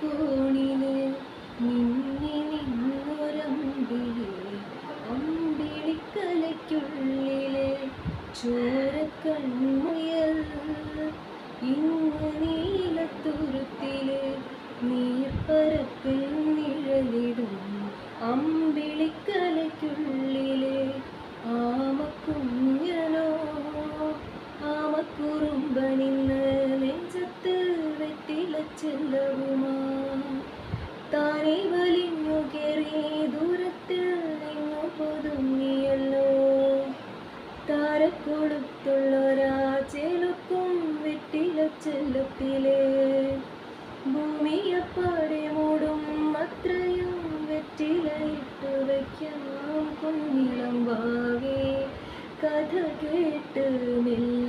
കോണില് മിന്നി നിന്നൊരമ്പിളി അമ്പിളിക്കലയ്ക്കുള്ളില് ചോരക്കൺമുയൽ ഇങ്ങ് നീലത്തുരുത്തില് നീർപ്പരപ്പിൽ നിഴലിടും അമ്പിളിക്കലയ്ക്കുള്ളില് ആമക്കുഞ്ഞനോ ആമക്കുറുമ്പനിന്ന് നെഞ്ചത്ത് വെറ്റിലച്ചെല്ലവുമാ താനെ വലിഞ്ഞു കയറി ദൂരത്തിൽ നിന്നു പൊതുങ്ങിയല്ലോ താരക്കൊളുത്തുള്ളൊരാ ചേലൊക്കും വെറ്റിലച്ചെല്ലത്തിലെ ഭൂമിയപ്പാടെ മൂടും അത്രയും വെറ്റിലയിട്ട് വയ്ക്കാം കുഞ്ഞിളം വാവേ കഥ കേട്ട് മെല്ലെ